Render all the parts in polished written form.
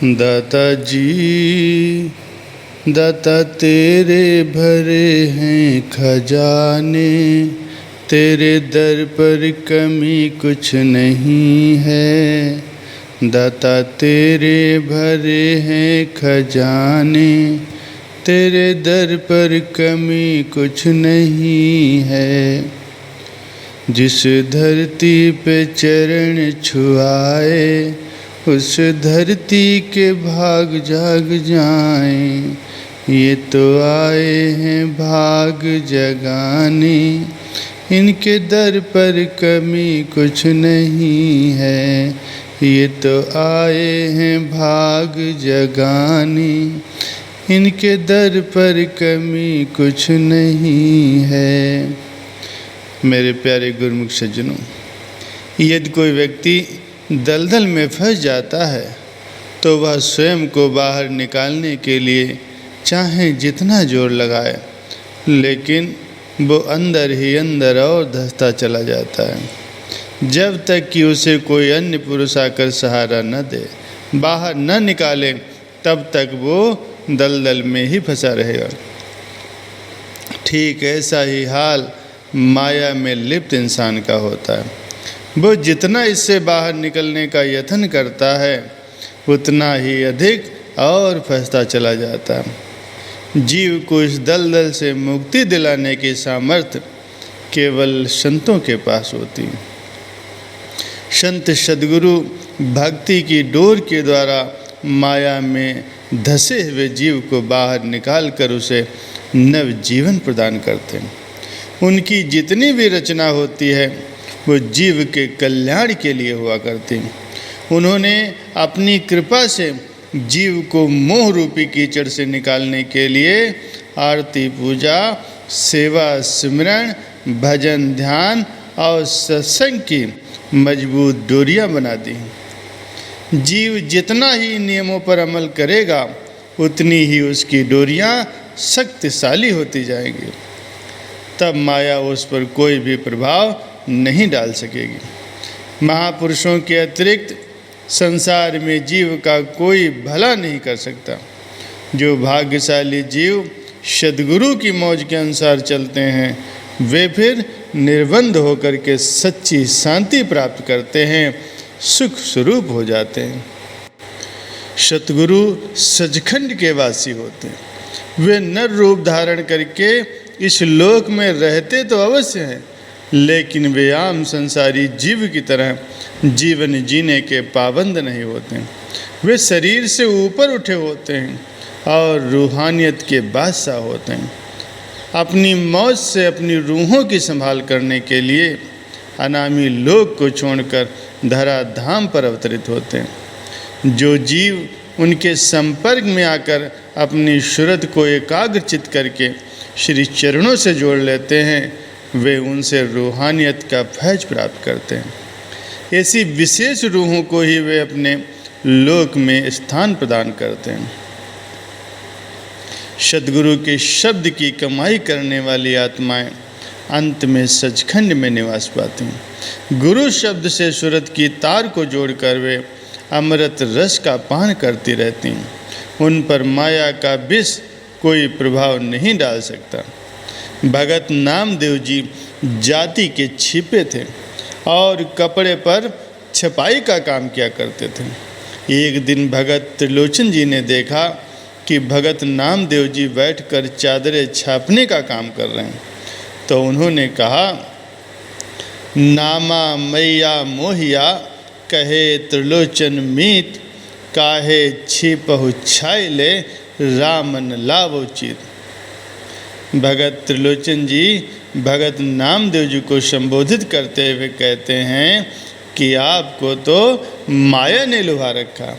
दाता जी, दाता तेरे भरे हैं खजाने, तेरे दर पर कमी कुछ नहीं है। दाता तेरे भरे हैं खजाने, तेरे दर पर कमी कुछ नहीं है। जिस धरती पे चरण छुआए, उस धरती के भाग जाग जाएं। ये तो आए हैं भाग जगाने, इनके दर पर कमी कुछ नहीं है। ये तो आए हैं भाग जगाने, इनके दर पर कमी कुछ नहीं है। मेरे प्यारे गुरुमुख सज्जनों, यदि कोई व्यक्ति दलदल में फंस जाता है तो वह स्वयं को बाहर निकालने के लिए चाहे जितना जोर लगाए, लेकिन वो अंदर ही अंदर और धंसता चला जाता है। जब तक कि उसे कोई अन्य पुरुष आकर सहारा न दे, बाहर न निकाले, तब तक वो दलदल में ही फंसा रहेगा। ठीक ऐसा ही हाल माया में लिप्त इंसान का होता है। वो जितना इससे बाहर निकलने का यत्न करता है, उतना ही अधिक और फंसता चला जाता है। जीव को इस दलदल से मुक्ति दिलाने की सामर्थ्य केवल संतों के पास होती है। संत सद्गुरु भक्ति की डोर के द्वारा माया में धसे हुए जीव को बाहर निकाल कर उसे नव जीवन प्रदान करते हैं। उनकी जितनी भी रचना होती है वो जीव के कल्याण के लिए हुआ करती हैं। उन्होंने अपनी कृपा से जीव को मोह रूपी कीचड़ से निकालने के लिए आरती, पूजा, सेवा, सिमरन, भजन, ध्यान और सत्संग की मजबूत डोरियां बना दी। जीव जितना ही नियमों पर अमल करेगा, उतनी ही उसकी डोरियां शक्तिशाली होती जाएंगी। तब माया उस पर कोई भी प्रभाव नहीं डाल सकेगी। महापुरुषों के अतिरिक्त संसार में जीव का कोई भला नहीं कर सकता। जो भाग्यशाली जीव सद्गुरु की मौज के अनुसार चलते हैं, वे फिर निर्बंध होकर के सच्ची शांति प्राप्त करते हैं, सुख स्वरूप हो जाते हैं। सद्गुरु सचखंड के वासी होते हैं। वे नर रूप धारण करके इस लोक में रहते तो अवश्य हैं, लेकिन वे आम संसारी जीव की तरह जीवन जीने के पाबंद नहीं होते। वे शरीर से ऊपर उठे होते हैं और रूहानियत के बादशाह होते हैं। अपनी मौज से अपनी रूहों की संभाल करने के लिए अनामी लोक को छोड़कर धरा धाम पर अवतरित होते हैं। जो जीव उनके संपर्क में आकर अपनी सूरत को एकाग्रचित करके श्री चरणों से जोड़ लेते हैं, वे उनसे रूहानियत का फैज प्राप्त करते हैं। ऐसी विशेष रूहों को ही वे अपने लोक में स्थान प्रदान करते हैं। सद्गुरु के शब्द की कमाई करने वाली आत्माएं अंत में सचखंड में निवास पाती हैं। गुरु शब्द से सूरत की तार को जोड़कर वे अमृत रस का पान करती रहती हैं। उन पर माया का विष कोई प्रभाव नहीं डाल सकता। भगत नामदेव जी जाति के छिपे थे और कपड़े पर छपाई का काम किया करते थे। एक दिन भगत त्रिलोचन जी ने देखा कि भगत नामदेव जी बैठकर चादरें छापने का काम कर रहे हैं, तो उन्होंने कहा, नामा मैया मोहिया कहे त्रिलोचन मीत, काहे छिपहु छाई ले रामन लावो चित। भगत त्रिलोचन जी भगत नामदेव जी को संबोधित करते हुए कहते हैं कि आपको तो माया ने लुभा रखा,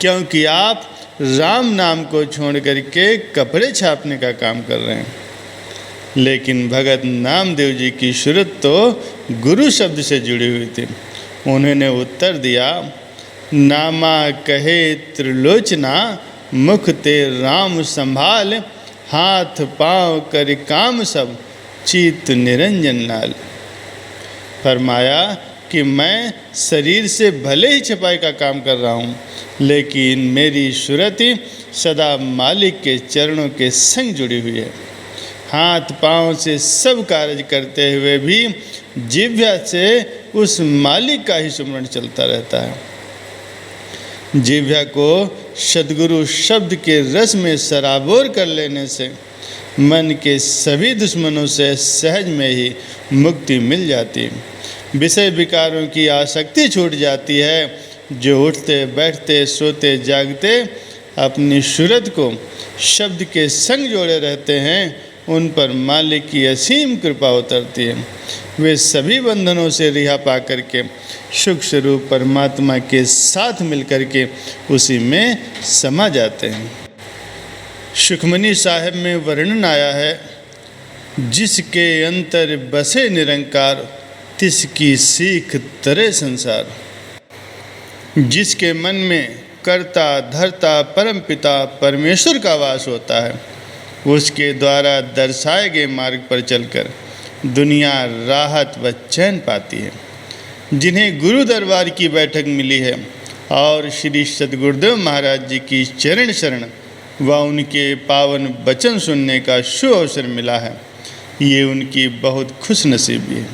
क्योंकि आप राम नाम को छोड़ करके कपड़े छापने का काम कर रहे हैं। लेकिन भगत नामदेव जी की सूरत तो गुरु शब्द से जुड़ी हुई थी। उन्होंने उत्तर दिया, नामा कहे त्रिलोचना, मुख ते राम संभाल, हाथ पाँव कर काम सब, चित निरंजन लाल। फरमाया, कि मैं शरीर से भले ही छपाई का काम कर रहा हूँ, लेकिन मेरी सुरति सदा मालिक के चरणों के संग जुड़ी हुई है। हाथ पांव से सब कार्य करते हुए भी जिह्वा से उस मालिक का ही सुमरण चलता रहता है। जिह्वा को सद्गुरु शब्द के रस में सराबोर कर लेने से मन के सभी दुश्मनों से सहज में ही मुक्ति मिल जाती। विषय विकारों की आसक्ति छूट जाती है। जो उठते बैठते सोते जागते अपनी सूरत को शब्द के संग जोड़े रहते हैं, उन पर मालिक की असीम कृपा उतरती है। वे सभी बंधनों से रिहा पा करके सुख स्वरूप परमात्मा के साथ मिलकर के उसी में समा जाते हैं। सुखमनी साहिब में वर्णन आया है, जिसके अंतर बसे निरंकार तिसकी सीख तरे संसार। जिसके मन में कर्ता धर्ता परम पिता परमेश्वर का वास होता है, उसके द्वारा दर्शाए गए मार्ग पर चलकर दुनिया राहत व चैन पाती है। जिन्हें गुरु दरबार की बैठक मिली है और श्री सद्गुरुदेव महाराज जी की चरण शरण व उनके पावन वचन सुनने का शुभ अवसर मिला है, ये उनकी बहुत खुश नसीबी है।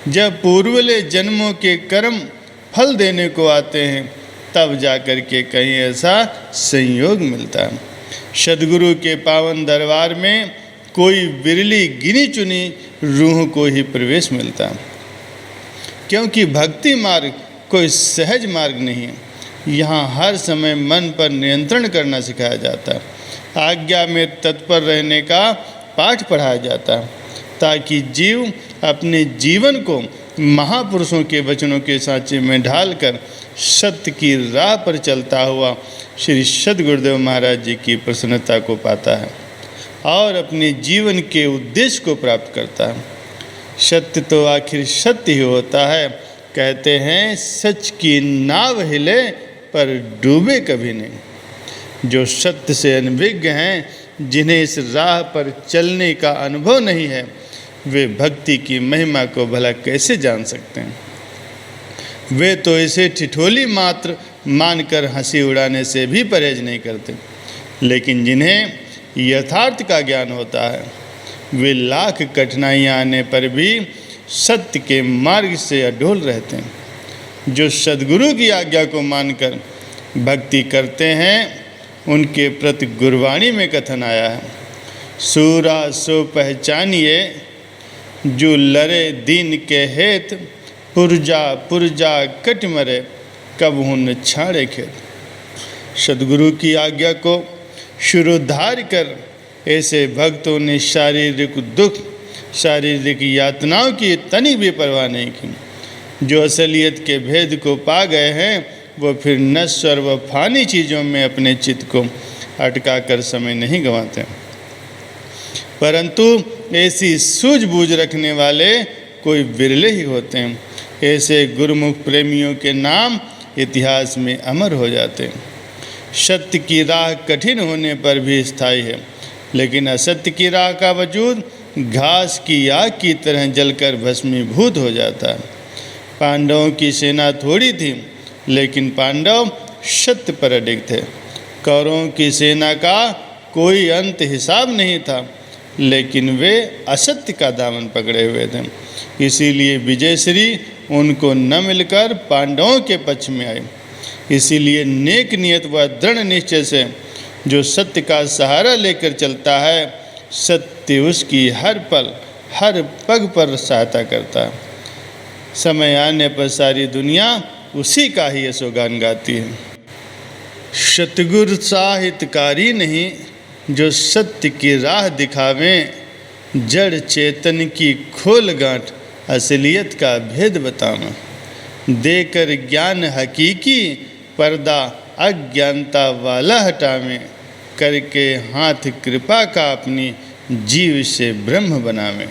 जब पूर्वले जन्मों के कर्म फल देने को आते हैं, तब जाकर के कहीं ऐसा संयोग मिलता है। सद्गुरु के पावन दरबार में कोई बिरली गिनी चुनी रूह को ही प्रवेश मिलता है, क्योंकि भक्ति मार्ग कोई सहज मार्ग नहीं है। यहाँ हर समय मन पर नियंत्रण करना सिखाया जाता है। आज्ञा में तत्पर रहने का पाठ पढ़ाया जाता है, ताकि जीव अपने जीवन को महापुरुषों के वचनों के सांचे में ढालकर सत्य की राह पर चलता हुआ श्री सद्गुरुदेव महाराज जी की प्रसन्नता को पाता है और अपने जीवन के उद्देश्य को प्राप्त करता है। सत्य तो आखिर सत्य ही होता है। कहते हैं, सच की नाव हिले पर डूबे कभी नहीं। जो सत्य से अनभिज्ञ हैं, जिन्हें इस राह पर चलने का अनुभव नहीं है, वे भक्ति की महिमा को भला कैसे जान सकते हैं। वे तो इसे ठिठोली मात्र मानकर हंसी उड़ाने से भी परहेज नहीं करते। लेकिन जिन्हें यथार्थ का ज्ञान होता है, वे लाख कठिनाइयाँ आने पर भी सत्य के मार्ग से अडोल रहते हैं। जो सद्गुरु की आज्ञा को मानकर भक्ति करते हैं, उनके प्रति गुरबाणी में कथन आया है, सूरा सो पहचानिए जो लरे दीन के हेत, पुरजा पुरजा कट मरे कबहू न छाड़े खेत। सद्गुरु की आज्ञा को शिरोधार्य कर ऐसे भक्तों ने शारीरिक दुख, शारीरिक यातनाओं की तनिक भी परवाह नहीं की। जो असलियत के भेद को पा गए हैं, वो फिर नश्वर व फानी चीज़ों में अपने चित्त को अटका कर समय नहीं गंवाते। परंतु ऐसी सूझबूझ रखने वाले कोई बिरले ही होते हैं। ऐसे गुरुमुख प्रेमियों के नाम इतिहास में अमर हो जाते हैं। सत्य की राह कठिन होने पर भी स्थायी है, लेकिन असत्य की राह का वजूद घास की आग की तरह जलकर भस्मीभूत हो जाता है। पांडवों की सेना थोड़ी थी, लेकिन पांडव सत्य पर अडिग थे। कौरवों की सेना का कोई अंत हिसाब नहीं था, लेकिन वे असत्य का दामन पकड़े हुए थे। इसीलिए विजयश्री उनको न मिलकर पांडवों के पक्ष में आई। इसीलिए नेक नियत व दृढ़ निश्चय से जो सत्य का सहारा लेकर चलता है, सत्य उसकी हर पल हर पग पर सहायता करता है। समय आने पर सारी दुनिया उसी का ही यशोगान गाती है। सतगुरु साहित्यकारी नहीं, जो सत्य की राह दिखावें, जड़ चेतन की खोल गांठ असलियत का भेद बतावें। देकर ज्ञान हकीकी, पर्दा अज्ञानता वाला हटावें, करके हाथ कृपा का अपनी जीव से ब्रह्म बनावें।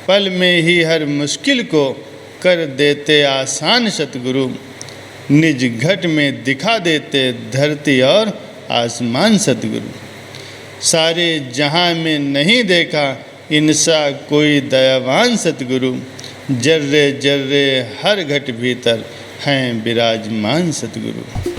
पल में ही हर मुश्किल को कर देते आसान सतगुरु, निज घट में दिखा देते धरती और आसमान सतगुरु। सारे जहां में नहीं देखा इनसा कोई दयावान सतगुरु, जर्रे जर्रे हर घट भीतर हैं विराजमान सतगुरु।